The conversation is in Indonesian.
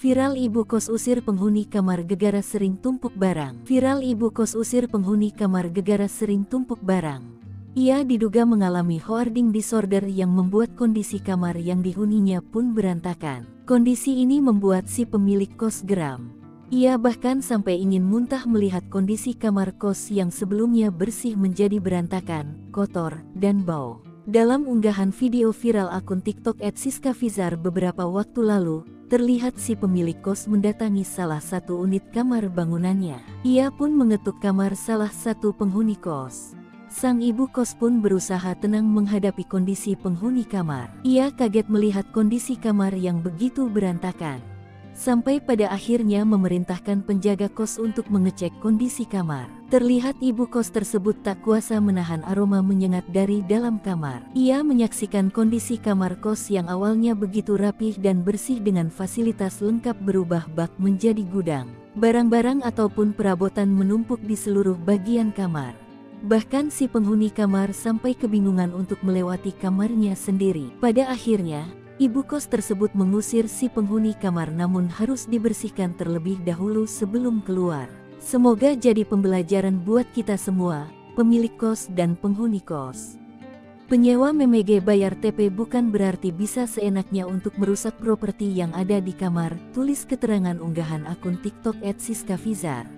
Viral ibu kos usir penghuni kamar gegara sering tumpuk barang. Viral ibu kos usir penghuni kamar gegara sering tumpuk barang. Ia diduga mengalami hoarding disorder yang membuat kondisi kamar yang dihuninya pun berantakan. Kondisi ini membuat si pemilik kos geram. Ia bahkan sampai ingin muntah melihat kondisi kamar kos yang sebelumnya bersih menjadi berantakan, kotor, dan bau. Dalam unggahan video viral akun TikTok @siskafizar beberapa waktu lalu, terlihat si pemilik kos mendatangi salah satu unit kamar bangunannya. Ia pun mengetuk kamar salah satu penghuni kos. Sang ibu kos pun berusaha tenang menghadapi kondisi penghuni kamar. Ia kaget melihat kondisi kamar yang begitu berantakan. Sampai pada akhirnya memerintahkan penjaga kos untuk mengecek kondisi kamar. Terlihat ibu kos tersebut tak kuasa menahan aroma menyengat dari dalam kamar. Ia menyaksikan kondisi kamar kos yang awalnya begitu rapih dan bersih dengan fasilitas lengkap berubah bak menjadi gudang. Barang-barang ataupun perabotan menumpuk di seluruh bagian kamar. Bahkan si penghuni kamar sampai kebingungan untuk melewati kamarnya sendiri. Pada akhirnya, ibu kos tersebut mengusir si penghuni kamar namun harus dibersihkan terlebih dahulu sebelum keluar. Semoga jadi pembelajaran buat kita semua, pemilik kos dan penghuni kos. Penyewa memege bayar TP bukan berarti bisa seenaknya untuk merusak properti yang ada di kamar, tulis keterangan unggahan akun TikTok @siskafizar.